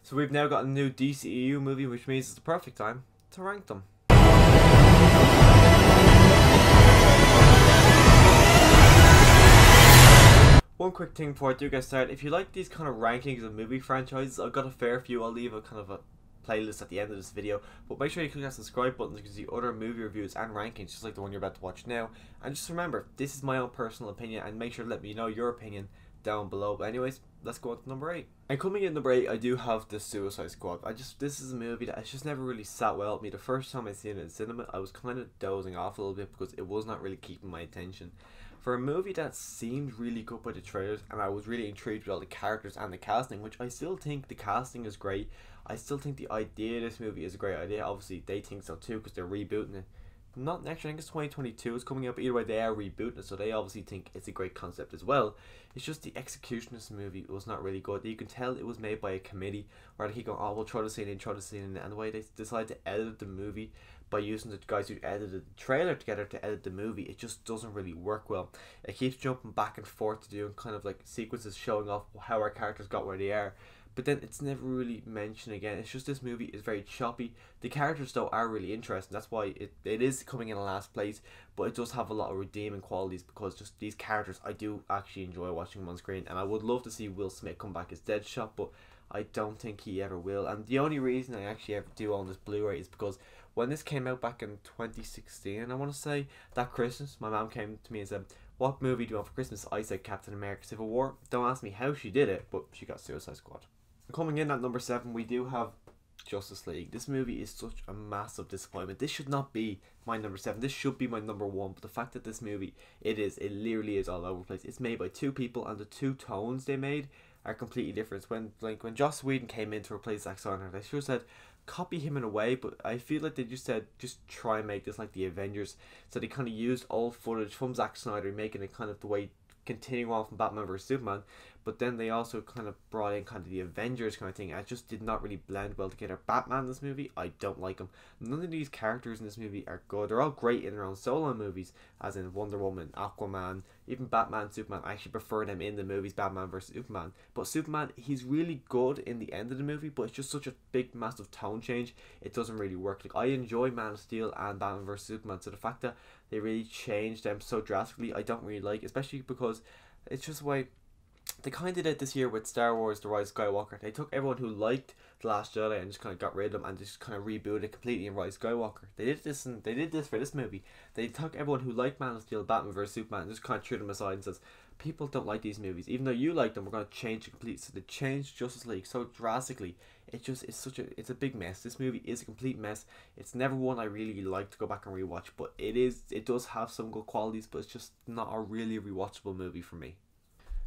So we've now got a new DCEU movie, which means it's the perfect time to rank them. One quick thing before I do get started, if you like these kind of rankings of movie franchises, I've got a fair few. I'll leave a kind of a playlist at the end of this video, but make sure you click that subscribe button so you can see other movie reviews and rankings just like the one you're about to watch now. And just remember, this is my own personal opinion, and make sure to let me know your opinion down below. But anyways, let's go on to number 8. And coming in number 8, I do have The Suicide Squad. This is a movie that has just never really sat well with me. The first time I seen it in cinema, I was kind of dozing off a little bit because it was not really keeping my attention. For a movie that seemed really good by the trailers, and I was really intrigued with all the characters and the casting, which I still think the casting is great. I still think the idea of this movie is a great idea. Obviously, they think so too because they're rebooting it. Not next year, I think it's 2022 it's coming up, but either way they are rebooting it, so they obviously think it's a great concept as well. It's just the execution of this movie was not really good. You can tell it was made by a committee where they keep going, oh, we'll throw this scene in, and the way they decided to edit the movie by using the guys who edited the trailer together to edit the movie, it just doesn't really work well. It keeps jumping back and forth to doing kind of like sequences showing off how our characters got where they are, but then it's never really mentioned again. It's just this movie is very choppy. The characters though are really interesting, that's why it is coming in last place, but it does have a lot of redeeming qualities because just these characters, I do actually enjoy watching them on screen, and I would love to see Will Smith come back as Deadshot, but I don't think he ever will. And the only reason I actually ever do own this Blu-ray is because when this came out back in 2016, I want to say, that Christmas, my mom came to me and said, what movie do you want for Christmas? I said Captain America Civil War. Don't ask me how she did it, but she got Suicide Squad. Coming in at number 7, we do have Justice League. This movie is such a massive disappointment. This should not be my number 7. This should be my number 1. But the fact that this movie, it literally is all over the place. It's made by 2 people, and the 2 tones they made are completely different. When Joss Whedon came in to replace Zack Snyder, they should have said copy him in a way, but I feel like they just said just try and make this like the Avengers. So they kind of used old footage from Zack Snyder, making it kind of the way continuing on from Batman vs Superman, but then they also kind of brought in kind of the Avengers kind of thing. I just did not really blend well together. Batman in this movie, I don't like him. None of these characters in this movie are good. They're all great in their own solo movies, as in Wonder Woman, Aquaman, even Batman, Superman. I actually prefer them in the movies Batman vs Superman, but Superman, he's really good in the end of the movie, but it's just such a big massive tone change, it doesn't really work. Like, I enjoy Man of Steel and Batman vs Superman, so the fact that they really changed them so drastically, I don't really like, especially because it's just the way they kind of did this year with Star Wars The Rise of Skywalker. They took everyone who liked The Last Jedi and just kind of got rid of them and just kind of rebooted it completely in Rise of Skywalker. They did this for this movie. They took everyone who liked Man of Steel, Batman vs Superman, and just kind of threw them aside and says, people don't like these movies, even though you like them, we're going to change it completely. So they changed Justice League so drastically. It's a big mess. This movie is a complete mess. It's never one I really like to go back and rewatch, but it does have some good qualities, but it's just not a really rewatchable movie for me.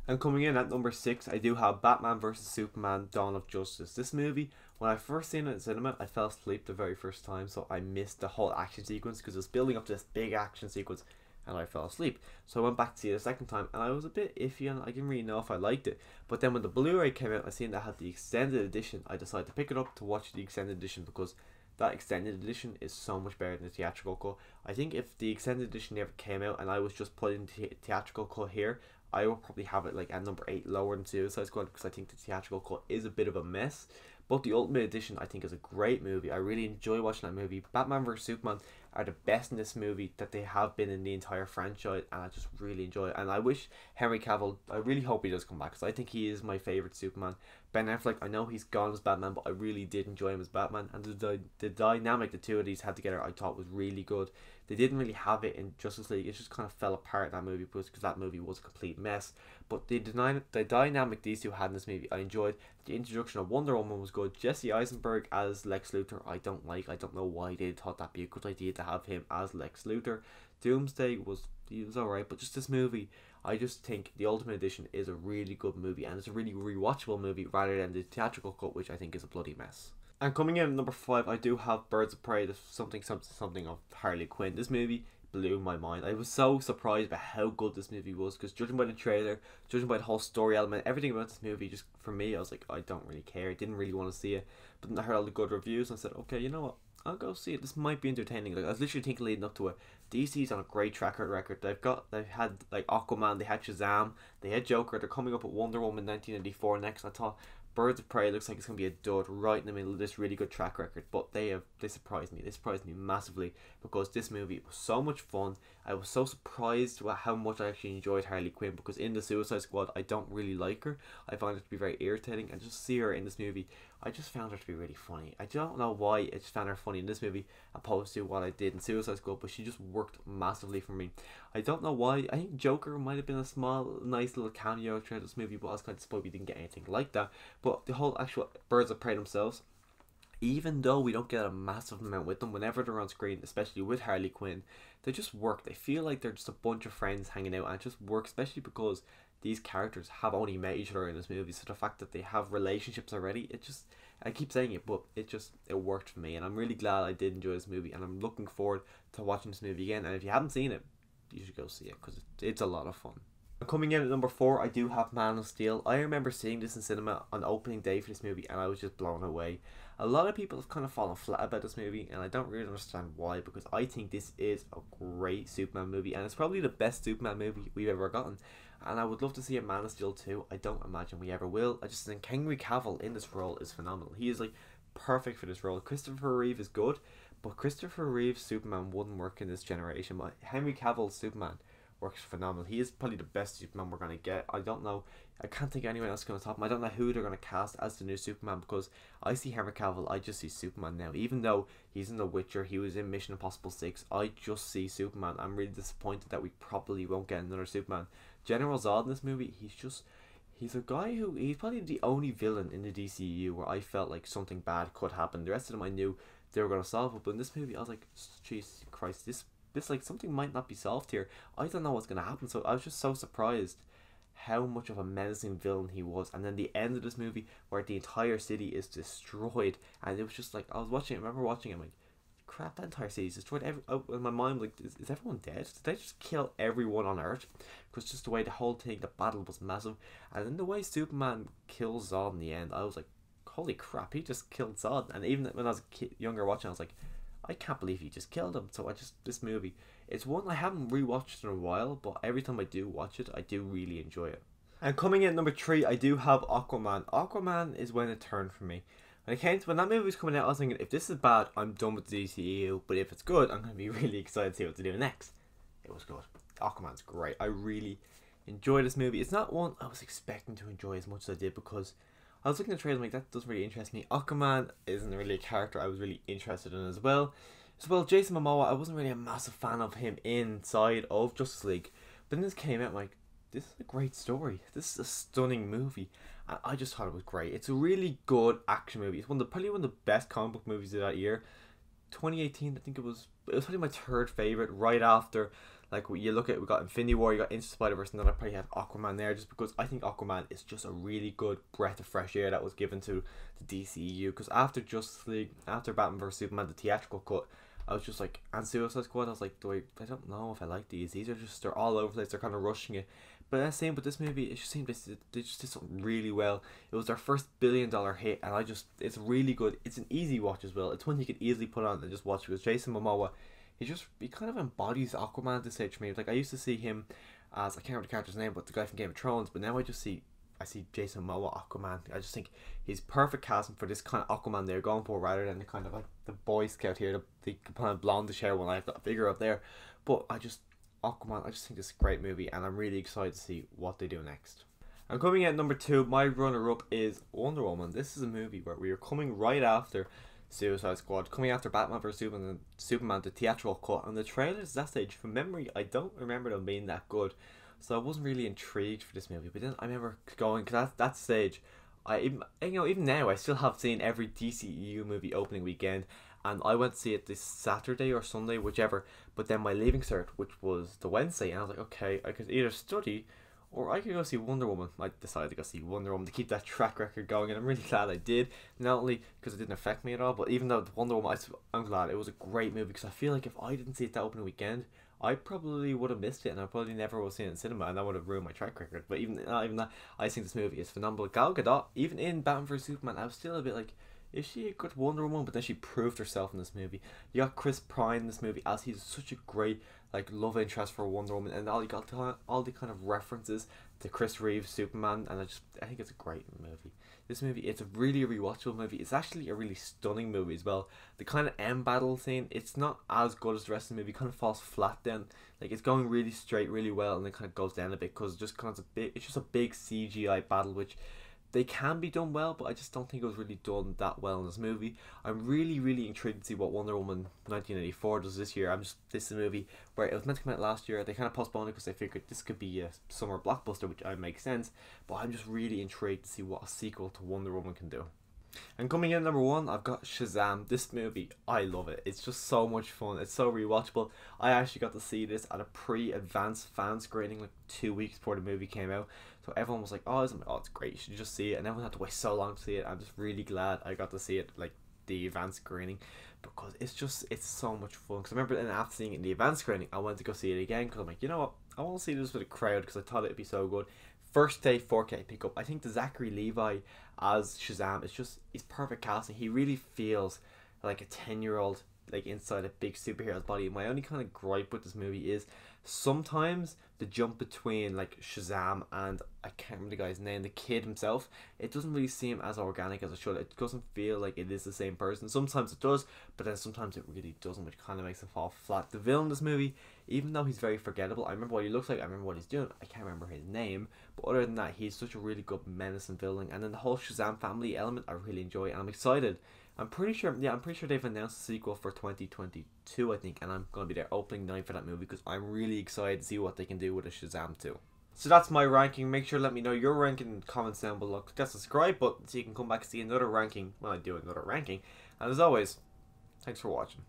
And coming in at number 6, I do have Batman vs Superman Dawn of Justice. This movie, when I first seen it in cinema, I fell asleep the very first time, so I missed the whole action sequence because it was building up to this big action sequence and I fell asleep. So I went back to see it a second time and I was a bit iffy and I didn't really know if I liked it. But then when the Blu-ray came out, I seen that had the extended edition. I decided to pick it up to watch the extended edition because that extended edition is so much better than the theatrical cut. I think if the extended edition never came out and I was just putting the theatrical cut here, I will probably have it like at number 8 lower than Suicide Squad because I think the theatrical cut is a bit of a mess. But the Ultimate Edition I think is a great movie. I really enjoy watching that movie. Batman vs Superman are the best in this movie that they have been in the entire franchise, and I just really enjoy it. And I wish Henry Cavill, I really hope he does come back because I think he is my favourite Superman. Ben Affleck, I know he's gone as Batman, but I really did enjoy him as Batman, and the dynamic the two of these had together I thought was really good. They didn't really have it in Justice League. It just kind of fell apart in that movie because that movie was a complete mess. But the dynamic these two had in this movie I enjoyed. The introduction of Wonder Woman was good. Jesse Eisenberg as Lex Luthor I don't like. I don't know why they thought that'd be a good idea to have him as Lex Luthor. Doomsday was alright, but just this movie, I just think the Ultimate Edition is a really good movie and it's a really rewatchable movie rather than the theatrical cut, which I think is a bloody mess. And coming in at number 5, I do have Birds of Prey, the something of Harley Quinn. This movie blew my mind. I was so surprised by how good this movie was because judging by the trailer, judging by the whole story element, everything about this movie, just for me, I was like, I don't really care. I didn't really want to see it. But then I heard all the good reviews and I said, okay, you know what? I'll go see it. This might be entertaining. Like, I was literally thinking leading up to it, DC's on a great track record. They've had like Aquaman, they had Shazam, they had Joker, they're coming up with Wonder Woman 1984 next. I thought Birds of Prey looks like it's going to be a dud right in the middle of this really good track record, but they surprised me. They surprised me massively because this movie was so much fun. I was so surprised at how much I actually enjoyed Harley Quinn, because in the Suicide Squad I don't really like her. I find her to be very irritating, and just see her in this movie, I just found her to be really funny. I don't know why I just found her funny in this movie opposed to what I did in Suicide Squad, but she just worked massively for me. I don't know why. I think Joker might have been a small, nice little cameo throughout this movie, but I was kind of disappointed we didn't get anything like that. But the whole actual Birds of Prey themselves, even though we don't get a massive amount with them, whenever they're on screen, especially with Harley Quinn, they just work. They feel like they're just a bunch of friends hanging out, and it just works, especially because these characters have only met each other in this movie. So the fact that they have relationships already, it just, I keep saying it, but it worked for me, and I'm really glad I did enjoy this movie, and I'm looking forward to watching this movie again. And if you haven't seen it, you should go see it, because it's a lot of fun. Coming in at number 4, I do have Man of Steel. I remember seeing this in cinema on opening day for this movie, and I was just blown away. A lot of people have kind of fallen flat about this movie, and I don't really understand why, because I think this is a great Superman movie, and it's probably the best Superman movie we've ever gotten. And I would love to see a Man of Steel 2. I don't imagine we ever will. I just think Henry Cavill in this role is phenomenal. He is like perfect for this role. Christopher Reeve is good, but Christopher Reeve's Superman wouldn't work in this generation. But Henry Cavill's Superman works phenomenal. He is probably the best Superman we're going to get. I don't know. I can't think of anyone else going to top him. I don't know who they're going to cast as the new Superman, because I see Henry Cavill, I just see Superman now. Even though he's in The Witcher, he was in Mission Impossible 6, I just see Superman. I'm really disappointed that we probably won't get another Superman. General Zod in this movie, he's a guy who, he's probably the only villain in the DCEU where I felt like something bad could happen. The rest of them I knew they were going to solve it, but in this movie I was like, Jesus Christ, this like something might not be solved here. I don't know what's going to happen. So I was just so surprised how much of a menacing villain he was. And then the end of this movie where the entire city is destroyed, and it was just like, I remember watching it, I'm like, crap, that entire city is destroyed. In my mind, like, is everyone dead? Did they just kill everyone on Earth? Because just the way the whole thing, the battle was massive, and then the way Superman kills Zod in the end, I was like, holy crap, he just killed Zod. And even when I was younger watching, I was like, I can't believe he just killed him. So this movie, it's one I haven't rewatched in a while, but every time I do watch it, I do really enjoy it. And coming in at number 3, I do have Aquaman. Aquaman is when it turned for me. When that movie was coming out, I was thinking, if this is bad, I'm done with the DCEU. But if it's good, I'm going to be really excited to see what to do next. It was good. Aquaman's great. I really enjoyed this movie. It's not one I was expecting to enjoy as much as I did, because I was looking at the trailer, like, that doesn't really interest me. Aquaman isn't really a character I was really interested in as well. Jason Momoa, I wasn't really a massive fan of him inside of Justice League. But then this came out, I'm like, this is a great story. This is a stunning movie. And I just thought it was great. It's a really good action movie. It's probably one of the best comic book movies of that year. 2018, I think it was probably my third favourite, right after, like, you look at, we got Infinity War, you got Into Spider-Verse, and then I probably have Aquaman there, just because I think Aquaman is just a really good breath of fresh air that was given to the DCEU. Because after Justice League, after Batman vs Superman, the theatrical cut, I was just like, and Suicide Squad, I was like, I don't know if I like these. These are just, they're all over the place, they're kind of rushing it. But that's same with this movie, it just seemed they just did something really well. It was their first billion-dollar hit, and it's really good. It's an easy watch as well. It's one you could easily put on and just watch, because Jason Momoa, he kind of embodies Aquaman at this stage for me. Like, I used to see him as, I can't remember the character's name, but the guy from Game of Thrones, but now I see Jason Momoa Aquaman. I just think he's perfect casting for this kind of Aquaman they're going for, rather than the kind of like the Boy Scout here, the kind of blondish hair one I have that figure up there. But Aquaman, I just think this is a great movie, and I'm really excited to see what they do next. And coming at number 2, my runner-up is Wonder Woman. This is a movie where we are coming right after Suicide Squad, coming after Batman vs Superman, the theatrical cut, and the trailers at that stage, from memory, I don't remember them being that good, so I wasn't really intrigued for this movie. But then I remember going, because at that stage, even now, I still have seen every DCEU movie opening weekend, and I went to see it this Saturday or Sunday, whichever. But then my leaving cert, which was the Wednesday, and I was like, okay, I could either study or I could go see Wonder Woman. I decided to go see Wonder Woman to keep that track record going, and I'm really glad I did. Not only because it didn't affect me at all, but even though Wonder Woman, I'm glad it was a great movie, because I feel like if I didn't see it that opening weekend, I probably would have missed it, and I probably never would have seen it in cinema, and that would have ruined my track record. But not even that, I think this movie is phenomenal. Gal Gadot, even in Batman vs Superman, I was still a bit like, is she a good Wonder Woman? But then she proved herself in this movie. You got Chris Pine in this movie, as he's such a great love interest for Wonder Woman, and you got all the kind of references to Chris Reeves Superman, and I think it's a great movie. This movie, it's a really rewatchable movie. It's actually a really stunning movie as well. The kind of end battle scene, it's not as good as the rest of the movie. It kind of falls flat then. Like, it's going really straight, really well, and then kind of goes down a bit because it's just a big CGI battle, which they can be done well, but I just don't think it was really done that well in this movie. I'm really intrigued to see what Wonder Woman 1984 does this year. This is a movie where it was meant to come out last year. They kind of postponed it because they figured this could be a summer blockbuster, which makes sense. But I'm just really intrigued to see what a sequel to Wonder Woman can do. And coming in at number 1, I've got Shazam. This movie, I love it. It's just so much fun. It's so rewatchable. I actually got to see this at a pre-advanced fan screening like 2 weeks before the movie came out. So everyone was like, oh, it's great. You should just see it. And everyone had to wait so long to see it. I'm just really glad I got to see it, like the advanced screening, because it's so much fun. Because I remember after seeing it in the advanced screening, I went to go see it again because I'm like, you know what? I want to see this with a crowd because I thought it'd be so good. First day 4K pickup. I think the Zachary Levi as Shazam he's perfect casting. He really feels like a 10-year-old like inside a big superhero's body. My only kind of gripe with this movie is sometimes the jump between like Shazam and I can't remember the guy's name, the kid himself, it doesn't really seem as organic as it should. It doesn't feel like it is the same person. Sometimes it does, but then sometimes it really doesn't, which kind of makes it fall flat. The villain in this movie, even though he's very forgettable, I remember what he looks like, I remember what he's doing, I can't remember his name, but other than that, he's such a really good menacing villain. And then the whole Shazam family element I really enjoy, and I'm excited. I'm pretty sure they've announced a sequel for 2022, I think, and I'm going to be there opening night for that movie because I'm really excited to see what they can do with a Shazam 2. So that's my ranking. Make sure to let me know your ranking in the comments down below. Click that subscribe button so you can come back and see another ranking when I do another ranking. And as always, thanks for watching.